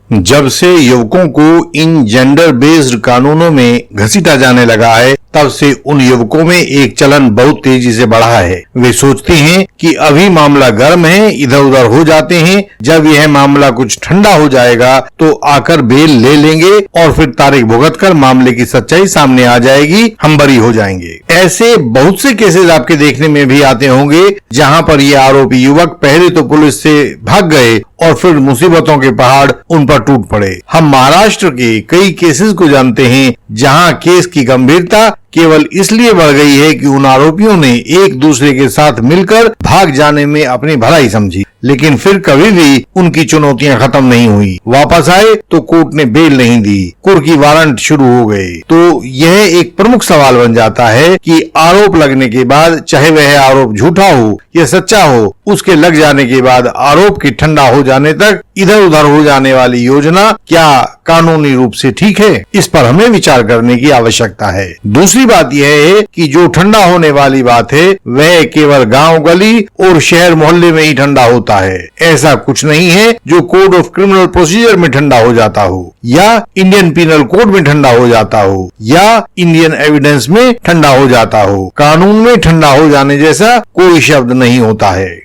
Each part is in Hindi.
जब से युवकों को इन जेंडर बेस्ड कानूनों में घसीटा जाने लगा है, तब से उन युवकों में एक चलन बहुत तेजी से बढ़ा है। वे सोचते हैं कि अभी मामला गर्म है, इधर उधर हो जाते हैं, जब यह मामला कुछ ठंडा हो जाएगा तो आकर बेल ले लेंगे और फिर तारीख भुगत कर मामले की सच्चाई सामने आ जाएगी, हम बरी हो जाएंगे। ऐसे बहुत से केसेस आपके देखने में भी आते होंगे जहां पर ये आरोपी युवक पहले तो पुलिस से भाग गए और फिर मुसीबतों के पहाड़ उन पर टूट पड़े। हम महाराष्ट्र के कई केसेस को जानते हैं जहां केस की गंभीरता केवल इसलिए बढ़ गई है कि उन आरोपियों ने एक दूसरे के साथ मिलकर भाग जाने में अपनी भलाई समझी, लेकिन फिर कभी भी उनकी चुनौतियां खत्म नहीं हुई। वापस आए तो कोर्ट ने बेल नहीं दी, कुर्की वारंट शुरू हो गए। तो यह एक प्रमुख सवाल बन जाता है कि आरोप लगने के बाद, चाहे वह आरोप झूठा हो या सच्चा हो, उसके लग जाने के बाद आरोप के ठंडा हो जाने तक इधर उधर हो जाने वाली योजना क्या कानूनी रूप से ठीक है? इस पर हमें विचार करने की आवश्यकता है। दूसरी बात यह है कि जो ठंडा होने वाली बात है वह केवल गांव गली और शहर मोहल्ले में ही ठंडा होता है। ऐसा कुछ नहीं है जो कोड ऑफ क्रिमिनल प्रोसीजर में ठंडा हो जाता हो, या इंडियन पीनल कोड में ठंडा हो जाता हो, या इंडियन एविडेंस में ठंडा हो जाता हो। कानून में ठंडा हो जाने जैसा कोई शब्द नहीं होता है।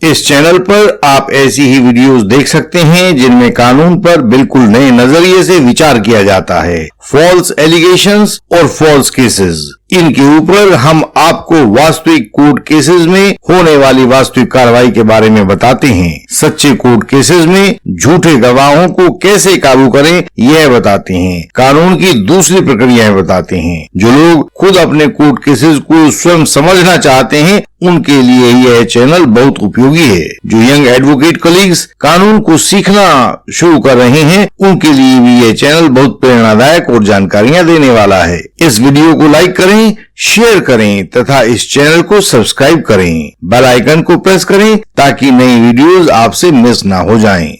इस चैनल पर आप ऐसी ही वीडियोस देख सकते हैं जिनमें कानून पर बिल्कुल नए नजरिए से विचार किया जाता है। फॉल्स एलिगेशंस और फॉल्स केसेस, इनके ऊपर हम आपको वास्तविक कोर्ट केसेस में होने वाली वास्तविक कार्रवाई के बारे में बताते हैं। सच्चे कोर्ट केसेस में झूठे गवाहों को कैसे काबू करें यह बताते हैं। कानून की दूसरी प्रक्रियाएं बताते हैं। जो लोग खुद अपने कोर्ट केसेस को स्वयं समझना चाहते हैं उनके लिए यह चैनल बहुत उपयोगी है। जो यंग एडवोकेट कलीग्स कानून को सीखना शुरू कर रहे हैं उनके लिए भी यह चैनल बहुत प्रेरणादायक और जानकारियां देने वाला है। इस वीडियो को लाइक करें, शेयर करें तथा इस चैनल को सब्सक्राइब करें। बेल आइकन को प्रेस करें ताकि नई वीडियोस आपसे मिस ना हो जाएं।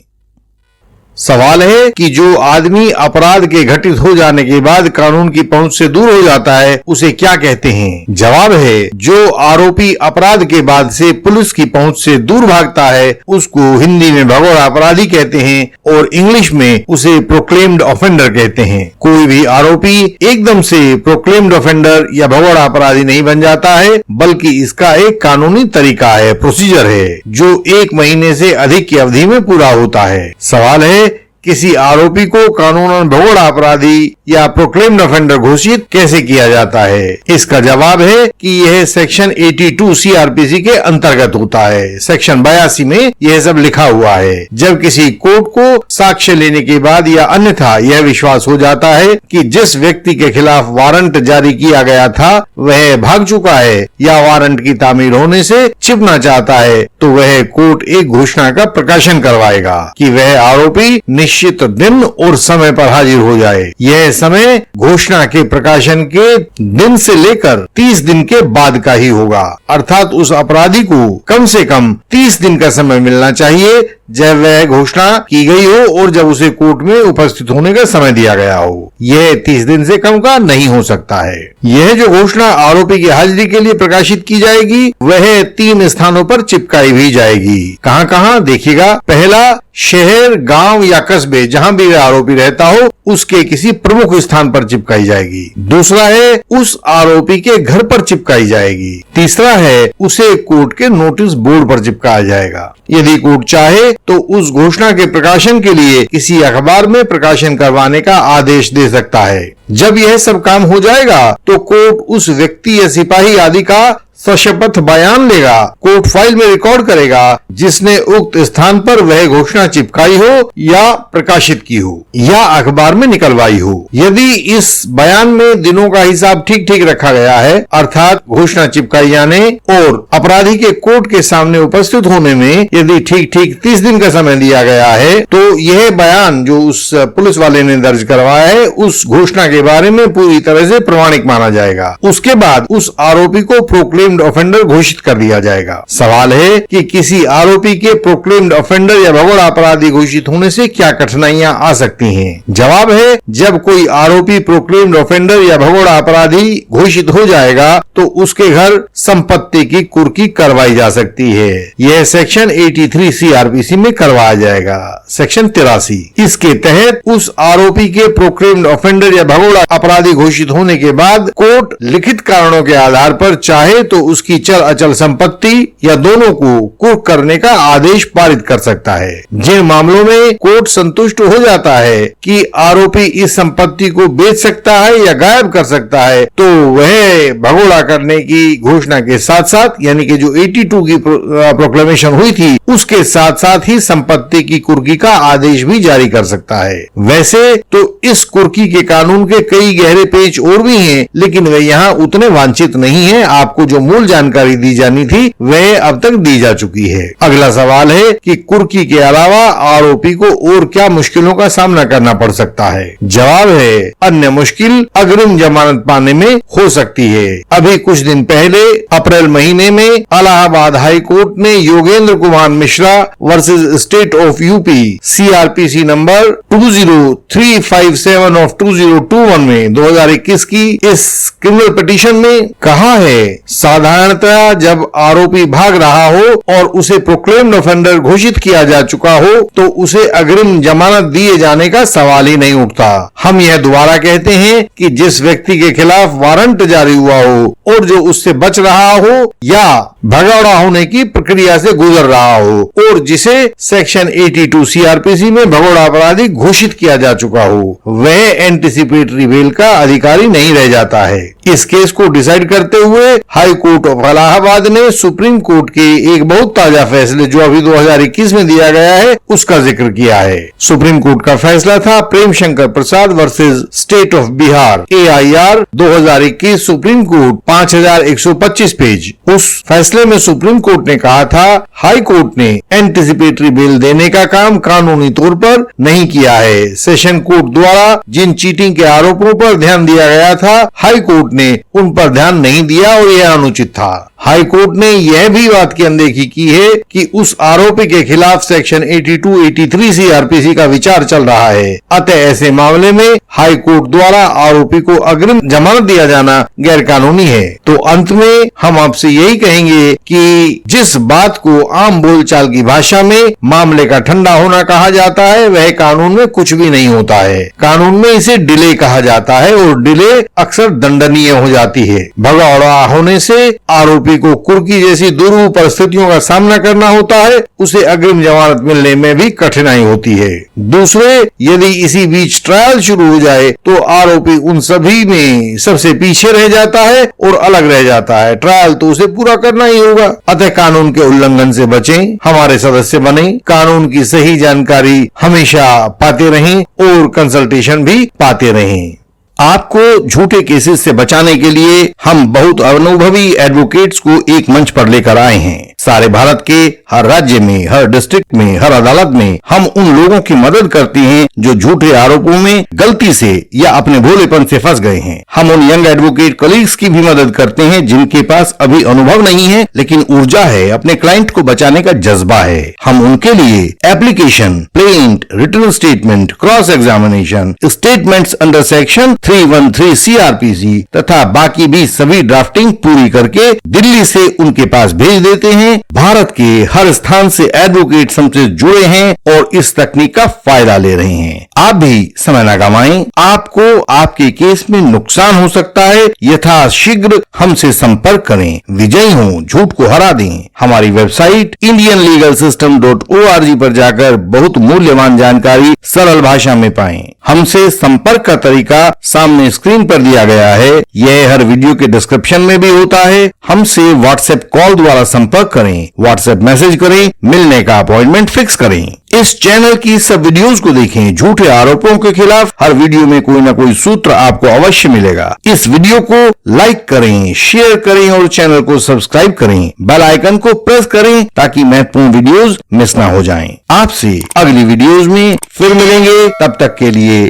सवाल है कि जो आदमी अपराध के घटित हो जाने के बाद कानून की पहुंच से दूर हो जाता है उसे क्या कहते हैं? जवाब है, जो आरोपी अपराध के बाद से पुलिस की पहुंच से दूर भागता है उसको हिंदी में भगोड़ा अपराधी कहते हैं और इंग्लिश में उसे प्रोक्लेम्ड ऑफेंडर कहते हैं। कोई भी आरोपी एकदम से प्रोक्लेम्ड ऑफेंडर या भगोड़ा अपराधी नहीं बन जाता है, बल्कि इसका एक कानूनी तरीका है, प्रोसीजर है, जो 1 महीने से अधिक की अवधि में पूरा होता है। सवाल है, किसी आरोपी को कानूनन भगोड़ा अपराधी या प्रोक्लेम्ड ऑफेंडर घोषित कैसे किया जाता है? इसका जवाब है कि यह सेक्शन 82 सीआरपीसी के अंतर्गत होता है। सेक्शन 82 में यह सब लिखा हुआ है। जब किसी कोर्ट को साक्ष्य लेने के बाद या अन्यथा यह विश्वास हो जाता है कि जिस व्यक्ति के खिलाफ वारंट जारी किया गया था वह भाग चुका है या वारंट की तामीर होने से छिपना चाहता है, तो वह कोर्ट एक घोषणा का प्रकाशन करवाएगा कि वह आरोपी निश्चित दिन और समय पर हाजिर हो जाए। यह समय घोषणा के प्रकाशन के दिन से लेकर 30 दिन के बाद का ही होगा। अर्थात उस अपराधी को कम से कम 30 दिन का समय मिलना चाहिए जब वह घोषणा की गई हो और जब उसे कोर्ट में उपस्थित होने का समय दिया गया हो। यह 30 दिन से कम का नहीं हो सकता है। यह जो घोषणा आरोपी की हाजिरी के लिए प्रकाशित की जाएगी वह 3 स्थानों पर चिपकाई भी जाएगी। कहां कहां देखिएगा? पहला, शहर, गांव या कस्बे जहां भी वह आरोपी रहता हो उसके किसी प्रमुख स्थान पर चिपकाई जाएगी। दूसरा है, उस आरोपी के घर पर चिपकाई जाएगी। तीसरा है, उसे कोर्ट के नोटिस बोर्ड पर चिपकाया जाएगा। यदि कोर्ट चाहे तो उस घोषणा के प्रकाशन के लिए किसी अखबार में प्रकाशन करवाने का आदेश दे सकता है। जब यह सब काम हो जाएगा तो कोर्ट उस व्यक्ति या सिपाही आदि का सशपथ बयान लेगा, कोर्ट फाइल में रिकॉर्ड करेगा जिसने उक्त स्थान पर वह घोषणा चिपकाई हो या प्रकाशित की हो या अखबार में निकलवाई हो। यदि इस बयान में दिनों का हिसाब ठीक ठीक रखा गया है, अर्थात घोषणा चिपकाई जाने और अपराधी के कोर्ट के सामने उपस्थित होने में यदि ठीक ठीक 30 दिन का समय दिया गया है, तो यह बयान जो उस पुलिस वाले ने दर्ज करवाया है उस घोषणा के बारे में पूरी तरह से प्रमाणिक माना जाएगा। उसके बाद उस आरोपी को प्रोक्लेम्ड ऑफेंडर घोषित कर दिया जाएगा। सवाल है कि किसी आरोपी के प्रोक्लेम्ड ऑफेंडर या भगोड़ा अपराधी घोषित होने से क्या कठिनाइयां आ सकती हैं? जवाब है, जब कोई आरोपी प्रोक्लेम्ड ऑफेंडर या भगोड़ा अपराधी घोषित हो जाएगा तो उसके घर संपत्ति की कुर्की करवाई जा सकती है। यह सेक्शन 83 CRPC में करवाया जाएगा। सेक्शन 83 इसके तहत उस आरोपी के प्रोक्लेम्ड ऑफेंडर या भगोड़ा अपराधी घोषित होने के बाद कोर्ट लिखित कारणों के आधार पर चाहे तो उसकी चल अचल संपत्ति या दोनों को कुर्क करने का आदेश पारित कर सकता है। जिन मामलों में कोर्ट संतुष्ट हो जाता है कि आरोपी इस संपत्ति को बेच सकता है या गायब कर सकता है तो वह भगोड़ा करने की घोषणा के साथ साथ, यानी कि जो 82 की प्रोक्लेमेशन हुई थी उसके साथ साथ ही संपत्ति की कुर्की का आदेश भी जारी कर सकता है। वैसे तो इस कुर्की के कानून के कई गहरे पेच और भी हैं, लेकिन वे यहाँ उतने वांछित नहीं है। आपको जो मूल जानकारी दी जानी थी वह अब तक दी जा चुकी है। अगला सवाल है कि कुर्की के अलावा आरोपी को और क्या मुश्किलों का सामना करना पड़ सकता है? जवाब है, अन्य मुश्किल अग्रिम जमानत पाने में हो सकती है। अभी कुछ दिन पहले अप्रैल महीने में इलाहाबाद हाई कोर्ट ने Yogendra Kumar Mishra versus state of UP CRPC number 20357 of 2021 में 2021 की इस क्रिमिनल पिटीशन में कहा है, साधारणतः जब आरोपी भाग रहा हो और उसे प्रोक्लेम्ड ऑफेंडर घोषित किया जा चुका हो तो उसे अग्रिम जमानत दिए जाने का सवाल ही नहीं उठता। हम यह दोबारा कहते हैं कि जिस व्यक्ति के खिलाफ वारंट जारी हुआ हो और जो उससे बच रहा हो या भगौड़ा होने की प्रक्रिया से गुजर रहा हो और जिसे सेक्शन 82 CRPC में भगौड़ा अपराधी घोषित किया जा चुका हो, वह एंटीसिपेटरी बेल का अधिकारी नहीं रह जाता है। इस केस को डिसाइड करते हुए हाई कोर्ट ऑफ इलाहाबाद ने सुप्रीम कोर्ट के एक बहुत ताजा फैसले जो अभी 2021 में दिया गया है उसका जिक्र किया है। सुप्रीम कोर्ट का फैसला था Prem Shankar Prasad versus state of Bihar AIR 2021 Supreme Court 5125 page. उस फैसले में सुप्रीम कोर्ट ने कहा था, हाई कोर्ट ने एंटीसिपेटरी बेल देने का काम कानूनी तौर पर नहीं किया है। सेशन कोर्ट द्वारा जिन चीटिंग के आरोपों पर ध्यान दिया गया था, हाई कोर्ट ने उन पर ध्यान नहीं दिया और यह अनुचित था। हाई कोर्ट ने यह भी बात की अनदेखी की है कि उस आरोपी के खिलाफ सेक्शन 82-83 CRPC का विचार चल रहा है। अतः ऐसे मामले में हाई कोर्ट द्वारा आरोपी को अग्रिम जमानत दिया जाना गैर कानूनी है। तो अंत में हम आपसे यही कहेंगे कि जिस बात को आम बोलचाल की भाषा में मामले का ठंडा होना कहा जाता है वह कानून में कुछ भी नहीं होता है। कानून में इसे डिले कहा जाता है और डिले अक्सर दंडनीय हो जाती है। भगौड़ा होने से आरोपी को कुर्की जैसी दुर्भर परिस्थितियों का सामना करना होता है, उसे अग्रिम जमानत मिलने में भी कठिनाई होती है। दूसरे, यदि इसी बीच ट्रायल शुरू हो जाए तो आरोपी उन सभी में सबसे पीछे रह जाता है और अलग रह जाता है। ट्रायल तो उसे पूरा करना ही होगा। अतः कानून के उल्लंघन से बचें, हमारे सदस्य बने, कानून की सही जानकारी हमेशा पाते रहें और कंसल्टेशन भी पाते रहें। आपको झूठे केसेस से बचाने के लिए हम बहुत अनुभवी एडवोकेट्स को एक मंच पर लेकर आए हैं। सारे भारत के हर राज्य में, हर डिस्ट्रिक्ट में, हर अदालत में हम उन लोगों की मदद करते हैं जो झूठे आरोपों में गलती से या अपने भोलेपन से फंस गए हैं। हम उन यंग एडवोकेट कलीग्स की भी मदद करते हैं जिनके पास अभी अनुभव नहीं है लेकिन ऊर्जा है, अपने क्लाइंट को बचाने का जज्बा है। हम उनके लिए application, plaint, written statement, cross examination, statements under section 313 CRPC तथा बाकी भी सभी ड्राफ्टिंग पूरी करके दिल्ली से उनके पास भेज देते हैं। भारत के हर स्थान से एडवोकेट हमसे जुड़े हैं और इस तकनीक का फायदा ले रहे हैं। आप भी समय न गंवाएं, आपको आपके केस में नुकसान हो सकता है। यथाशीघ्र हमसे संपर्क करें, विजयी हो, झूठ को हरा दें। हमारी वेबसाइट indianlegalsystem.org पर जाकर बहुत मूल्यवान जानकारी सरल भाषा में पाएं। हमसे संपर्क का तरीका सामने स्क्रीन पर दिया गया है, यह हर वीडियो के डिस्क्रिप्शन में भी होता है। हमसे व्हाट्सएप कॉल द्वारा संपर्क करें, व्हाट्सएप मैसेज करें, मिलने का अपॉइंटमेंट फिक्स करें। इस चैनल की सब वीडियोस को देखें। झूठे आरोपों के खिलाफ हर वीडियो में कोई ना कोई सूत्र आपको अवश्य मिलेगा। इस वीडियो को लाइक करें, शेयर करें और चैनल को सब्सक्राइब करें। बेल आइकन को प्रेस करें ताकि महत्वपूर्ण वीडियोस मिस ना हो जाएं। आपसे अगली वीडियोस में फिर मिलेंगे, तब तक के लिए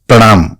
प्रणाम।